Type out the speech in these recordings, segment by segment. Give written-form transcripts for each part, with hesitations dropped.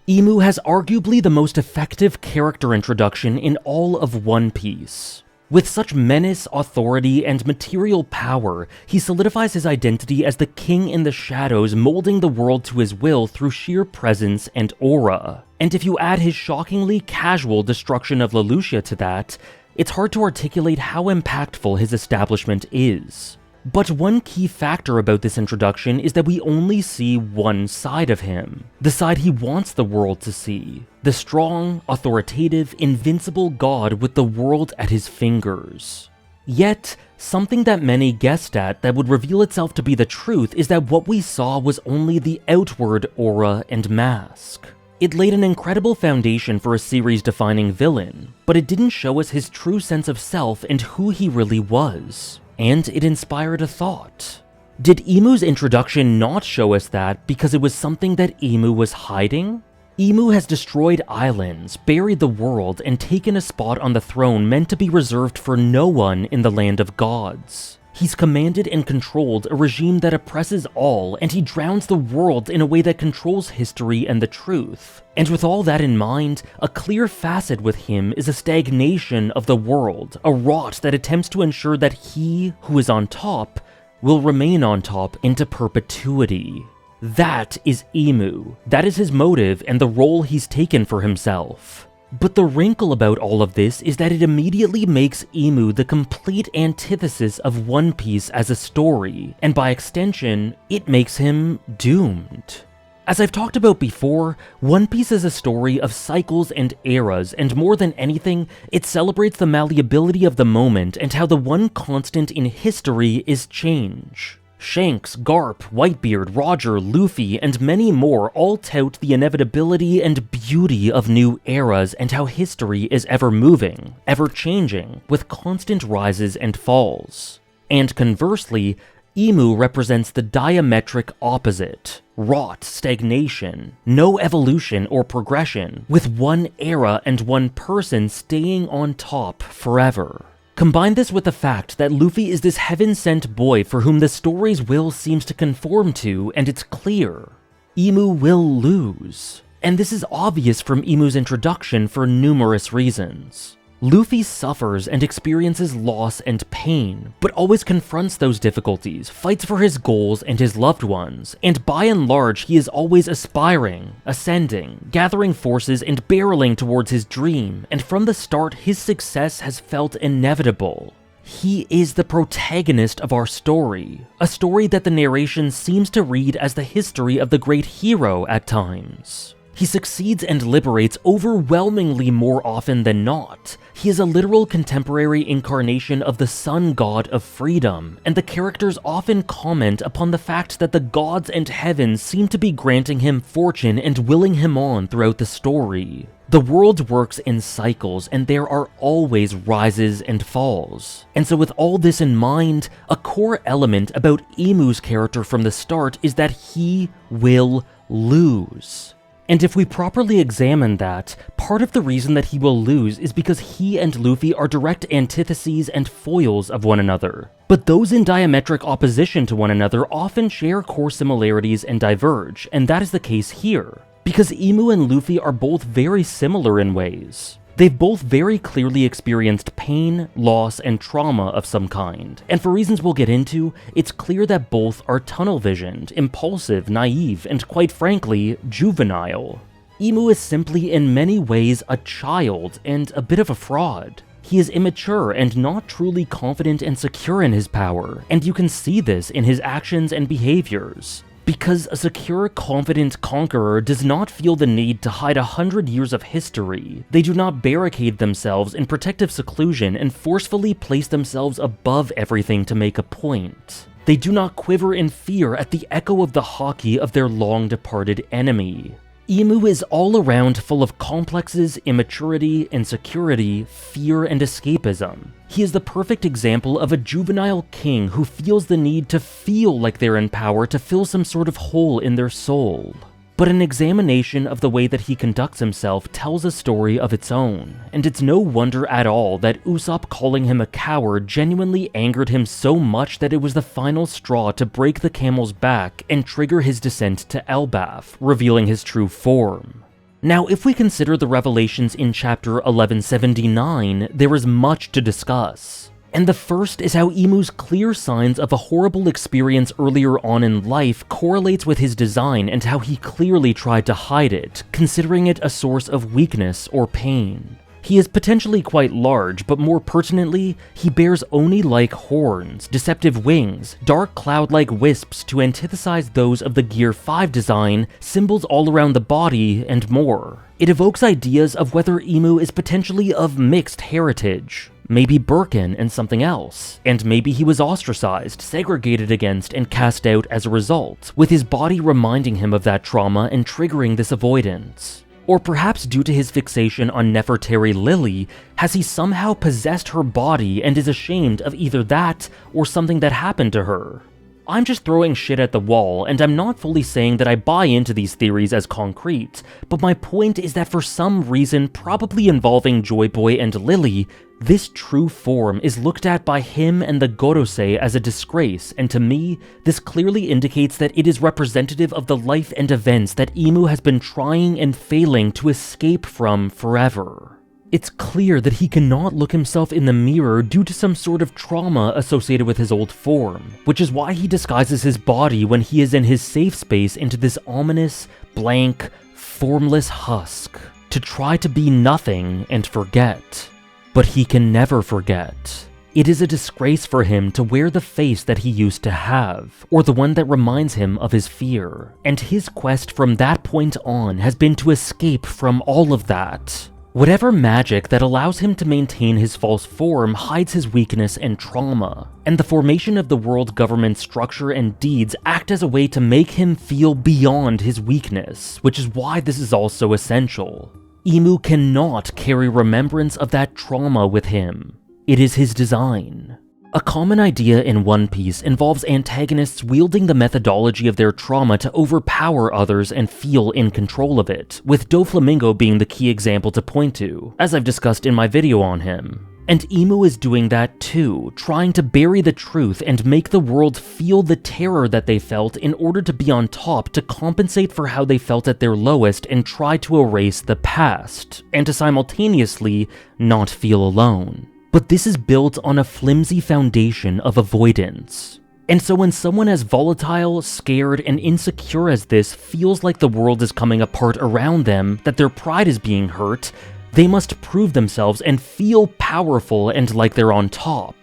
Imu has arguably the most effective character introduction in all of One Piece. With such menace, authority, and material power, he solidifies his identity as the king in the shadows, molding the world to his will through sheer presence and aura. And if you add his shockingly casual destruction of Lelouch to that, it's hard to articulate how impactful his establishment is. But one key factor about this introduction is that we only see one side of him, the side he wants the world to see, the strong, authoritative, invincible god with the world at his fingers. Yet, something that many guessed at that would reveal itself to be the truth is that what we saw was only the outward aura and mask. It laid an incredible foundation for a series-defining villain, but it didn't show us his true sense of self and who he really was. And it inspired a thought. Did Imu's introduction not show us that because it was something that Imu was hiding? Imu has destroyed islands, buried the world, and taken a spot on the throne meant to be reserved for no one in the land of gods. He's commanded and controlled a regime that oppresses all, and he drowns the world in a way that controls history and the truth. And with all that in mind, a clear facet with him is a stagnation of the world, a rot that attempts to ensure that he, who is on top, will remain on top into perpetuity. That is Imu. That is his motive and the role he's taken for himself. But the wrinkle about all of this is that it immediately makes Imu the complete antithesis of One Piece as a story, and by extension, it makes him doomed. As I've talked about before, One Piece is a story of cycles and eras, and more than anything, it celebrates the malleability of the moment and how the one constant in history is change. Shanks, Garp, Whitebeard, Roger, Luffy, and many more all tout the inevitability and beauty of new eras and how history is ever moving, ever changing, with constant rises and falls. And conversely, Imu represents the diametric opposite. Rot, stagnation, no evolution or progression, with one era and one person staying on top forever. Combine this with the fact that Luffy is this heaven-sent boy for whom the story's will seems to conform to, and it's clear. Imu will lose. And this is obvious from Imu's introduction for numerous reasons. Luffy suffers and experiences loss and pain, but always confronts those difficulties, fights for his goals and his loved ones, and by and large he is always aspiring, ascending, gathering forces and barreling towards his dream, and from the start his success has felt inevitable. He is the protagonist of our story, a story that the narration seems to read as the history of the great hero at times. He succeeds and liberates overwhelmingly more often than not. He is a literal contemporary incarnation of the sun god of freedom, and the characters often comment upon the fact that the gods and heavens seem to be granting him fortune and willing him on throughout the story. The world works in cycles, and there are always rises and falls. And so with all this in mind, a core element about Imu's character from the start is that he will lose. And if we properly examine that, part of the reason that he will lose is because he and Luffy are direct antitheses and foils of one another. But those in diametric opposition to one another often share core similarities and diverge, and that is the case here. Because Imu and Luffy are both very similar in ways. They've both very clearly experienced pain, loss, and trauma of some kind, and for reasons we'll get into, it's clear that both are tunnel-visioned, impulsive, naive, and quite frankly, juvenile. Imu is simply in many ways a child and a bit of a fraud. He is immature and not truly confident and secure in his power, and you can see this in his actions and behaviors. Because a secure, confident conqueror does not feel the need to hide 100 years of history. They do not barricade themselves in protective seclusion and forcefully place themselves above everything to make a point. They do not quiver in fear at the echo of the haki of their long-departed enemy. Imu is all around full of complexes, immaturity, insecurity, fear, and escapism. He is the perfect example of a juvenile king who feels the need to feel like they're in power to fill some sort of hole in their soul. But an examination of the way that he conducts himself tells a story of its own, and it's no wonder at all that Usopp calling him a coward genuinely angered him so much that it was the final straw to break the camel's back and trigger his descent to Elbaf, revealing his true form. Now, if we consider the revelations in chapter 1179, there is much to discuss. And the first is how Imu's clear signs of a horrible experience earlier on in life correlates with his design and how he clearly tried to hide it, considering it a source of weakness or pain. He is potentially quite large, but more pertinently, he bears Oni-like horns, deceptive wings, dark cloud-like wisps to antithesize those of the Gear 5 design, symbols all around the body, and more. It evokes ideas of whether Imu is potentially of mixed heritage. Maybe Birkin and something else, and maybe he was ostracized, segregated against, and cast out as a result, with his body reminding him of that trauma and triggering this avoidance. Or perhaps due to his fixation on Nefertari Lily, has he somehow possessed her body and is ashamed of either that or something that happened to her? I'm just throwing shit at the wall, and I'm not fully saying that I buy into these theories as concrete, but my point is that for some reason, probably involving Joy Boy and Lily, this true form is looked at by him and the Gorosei as a disgrace, and to me, this clearly indicates that it is representative of the life and events that Imu has been trying and failing to escape from forever. It's clear that he cannot look himself in the mirror due to some sort of trauma associated with his old form, which is why he disguises his body when he is in his safe space into this ominous, blank, formless husk, to try to be nothing and forget. But he can never forget. It is a disgrace for him to wear the face that he used to have, or the one that reminds him of his fear, and his quest from that point on has been to escape from all of that. Whatever magic that allows him to maintain his false form hides his weakness and trauma, and the formation of the world government structure and deeds act as a way to make him feel beyond his weakness, which is why this is all so essential. Imu cannot carry remembrance of that trauma with him. It is his design. A common idea in One Piece involves antagonists wielding the methodology of their trauma to overpower others and feel in control of it, with Doflamingo being the key example to point to, as I've discussed in my video on him. And Imu is doing that too, trying to bury the truth and make the world feel the terror that they felt in order to be on top to compensate for how they felt at their lowest and try to erase the past, and to simultaneously not feel alone. But this is built on a flimsy foundation of avoidance. And so when someone as volatile, scared, and insecure as this feels like the world is coming apart around them, that their pride is being hurt, they must prove themselves and feel powerful and like they're on top.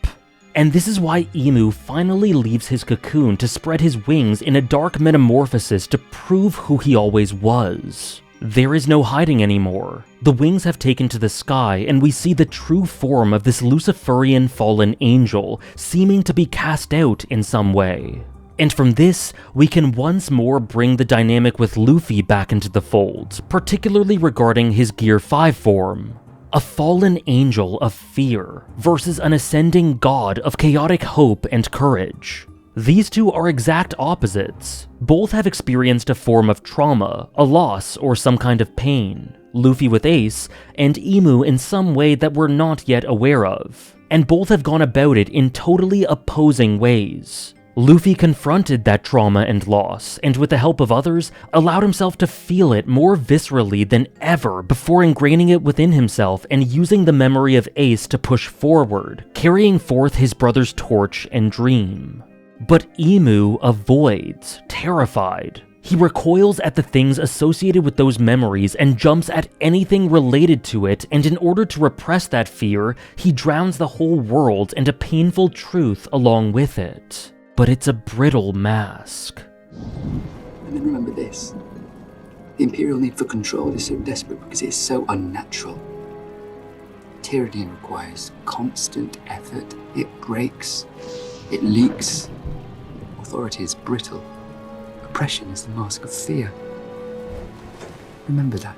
And this is why Imu finally leaves his cocoon to spread his wings in a dark metamorphosis to prove who he always was. There is no hiding anymore. The wings have taken to the sky, and we see the true form of this Luciferian fallen angel, seeming to be cast out in some way. And from this, we can once more bring the dynamic with Luffy back into the fold, particularly regarding his Gear 5 form. A fallen angel of fear versus an ascending god of chaotic hope and courage. These two are exact opposites. Both have experienced a form of trauma, a loss, or some kind of pain. Luffy with Ace, and Imu in some way that we're not yet aware of. And both have gone about it in totally opposing ways. Luffy confronted that trauma and loss, and with the help of others, allowed himself to feel it more viscerally than ever before ingraining it within himself and using the memory of Ace to push forward, carrying forth his brother's torch and dream. But Imu avoids, terrified. He recoils at the things associated with those memories and jumps at anything related to it, and in order to repress that fear, he drowns the whole world and a painful truth along with it. But it's a brittle mask. And then remember this. The Imperial need for control is so desperate because it is so unnatural. Tyranny requires constant effort. It breaks. It leaks. Authority is brittle. Oppression is the mask of fear. Remember that.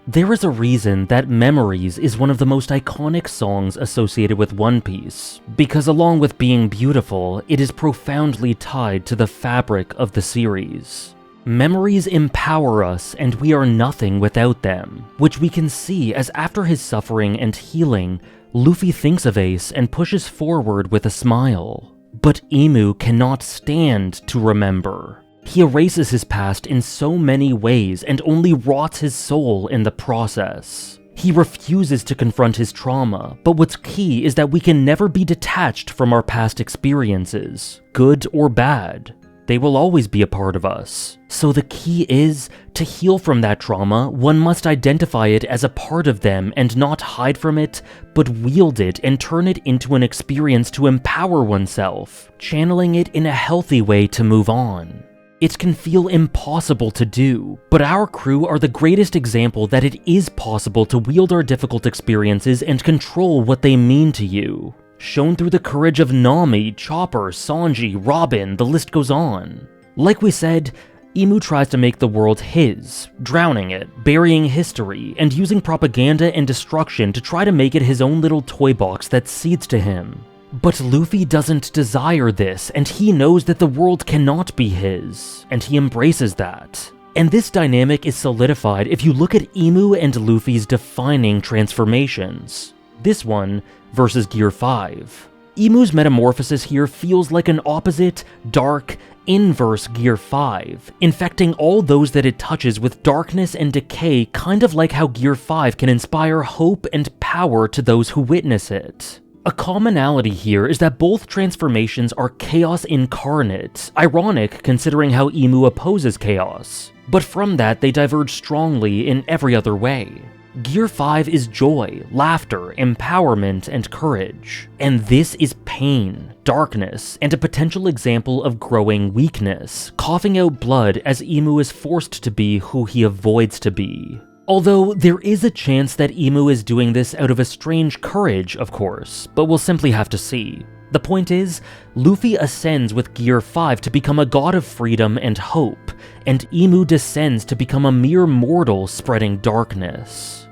There is a reason that Memories is one of the most iconic songs associated with One Piece, because along with being beautiful, it is profoundly tied to the fabric of the series. Memories empower us, and we are nothing without them, which we can see as after his suffering and healing, Luffy thinks of Ace and pushes forward with a smile. But Imu cannot stand to remember. He erases his past in so many ways and only rots his soul in the process. He refuses to confront his trauma, but what's key is that we can never be detached from our past experiences, good or bad. They will always be a part of us. So the key is, to heal from that trauma, one must identify it as a part of them and not hide from it, but wield it and turn it into an experience to empower oneself, channeling it in a healthy way to move on. It can feel impossible to do, but our crew are the greatest example that it is possible to wield our difficult experiences and control what they mean to you. Shown through the courage of Nami, Chopper, Sanji, Robin, the list goes on. Like we said, Imu tries to make the world his, drowning it, burying history, and using propaganda and destruction to try to make it his own little toy box that cedes to him. But Luffy doesn't desire this, and he knows that the world cannot be his, and he embraces that. And this dynamic is solidified if you look at Imu and Luffy's defining transformations. This one versus Gear 5. Imu's metamorphosis here feels like an opposite, dark, inverse Gear 5, infecting all those that it touches with darkness and decay, kind of like how Gear 5 can inspire hope and power to those who witness it. A commonality here is that both transformations are chaos incarnate, ironic considering how Imu opposes chaos, but from that they diverge strongly in every other way. Gear 5 is joy, laughter, empowerment, and courage, and this is pain, darkness, and a potential example of growing weakness, coughing out blood as Imu is forced to be who he avoids to be. Although there is a chance that Imu is doing this out of a strange courage, of course, but we'll simply have to see. The point is, Luffy ascends with Gear 5 to become a god of freedom and hope, and Imu descends to become a mere mortal spreading darkness.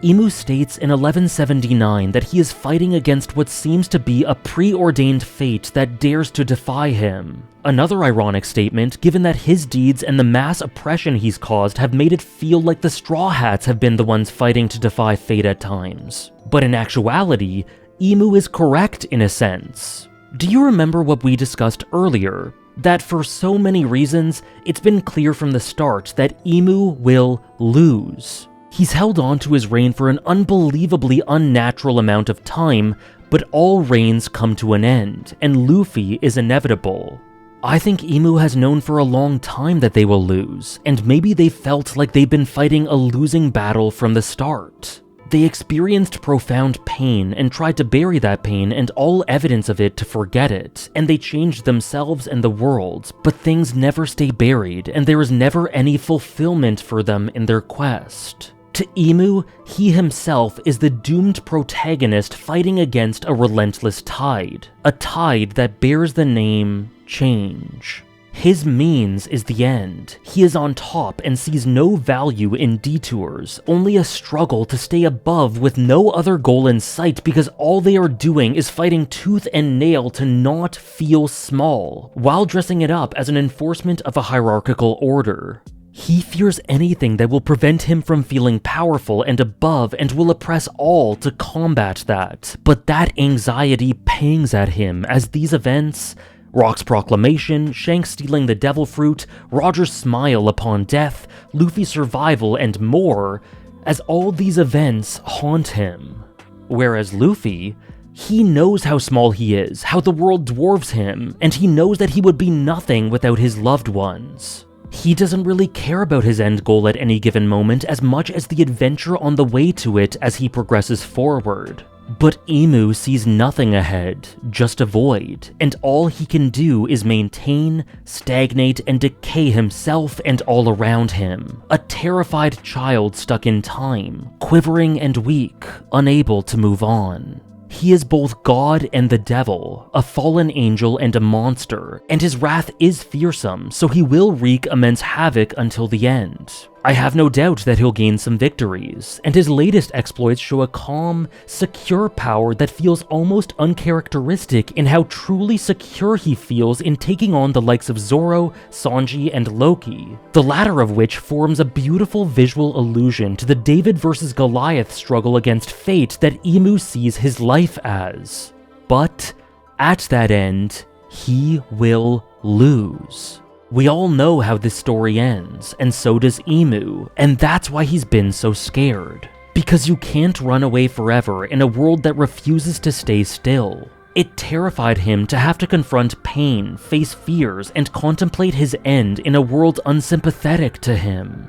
Imu states in 1179 that he is fighting against what seems to be a preordained fate that dares to defy him. Another ironic statement, given that his deeds and the mass oppression he's caused have made it feel like the Straw Hats have been the ones fighting to defy fate at times. But in actuality, Imu is correct in a sense. Do you remember what we discussed earlier? That for so many reasons, it's been clear from the start that Imu will lose. He's held on to his reign for an unbelievably unnatural amount of time, but all reigns come to an end, and Luffy is inevitable. I think Imu has known for a long time that they will lose, and maybe they felt like they've been fighting a losing battle from the start. They experienced profound pain and tried to bury that pain and all evidence of it to forget it, and they changed themselves and the world, but things never stay buried, and there is never any fulfillment for them in their quest. To Imu, he himself is the doomed protagonist fighting against a relentless tide, a tide that bears the name change. His means is the end. He is on top and sees no value in detours, only a struggle to stay above with no other goal in sight because all they are doing is fighting tooth and nail to not feel small, while dressing it up as an enforcement of a hierarchical order. He fears anything that will prevent him from feeling powerful and above and will oppress all to combat that, but that anxiety pangs at him as these events, Rock's proclamation, Shanks stealing the devil fruit, Roger's smile upon death, Luffy's survival, and more, as all these events haunt him. Whereas Luffy, he knows how small he is, how the world dwarfs him, and he knows that he would be nothing without his loved ones. He doesn't really care about his end goal at any given moment as much as the adventure on the way to it as he progresses forward. But Imu sees nothing ahead, just a void, and all he can do is maintain, stagnate, and decay himself and all around him. A terrified child stuck in time, quivering and weak, unable to move on. He is both God and the devil, a fallen angel and a monster, and his wrath is fearsome, so he will wreak immense havoc until the end. I have no doubt that he'll gain some victories, and his latest exploits show a calm, secure power that feels almost uncharacteristic in how truly secure he feels in taking on the likes of Zoro, Sanji, and Loki, the latter of which forms a beautiful visual allusion to the David versus Goliath struggle against fate that Imu sees his life as. But, at that end, he will lose. We all know how this story ends, and so does Imu, and that's why he's been so scared. Because you can't run away forever in a world that refuses to stay still. It terrified him to have to confront pain, face fears, and contemplate his end in a world unsympathetic to him.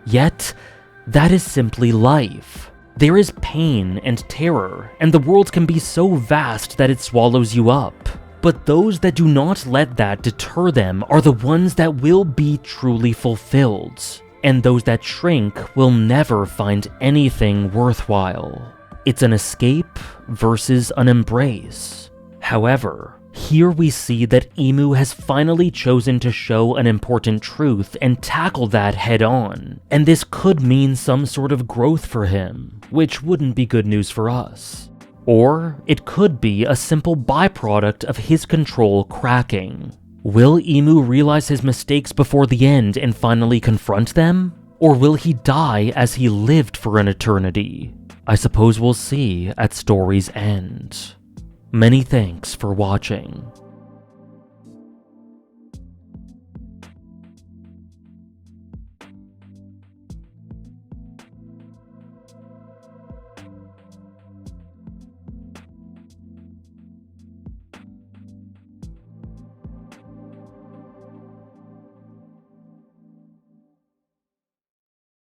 Yet, that is simply life. There is pain and terror, and the world can be so vast that it swallows you up. But those that do not let that deter them are the ones that will be truly fulfilled, and those that shrink will never find anything worthwhile. It's an escape versus an embrace. However, here we see that Imu has finally chosen to show an important truth and tackle that head on, and this could mean some sort of growth for him, which wouldn't be good news for us. Or it could be a simple byproduct of his control cracking. Will Imu realize his mistakes before the end and finally confront them? Or will he die as he lived for an eternity? I suppose we'll see at story's end. Many thanks for watching.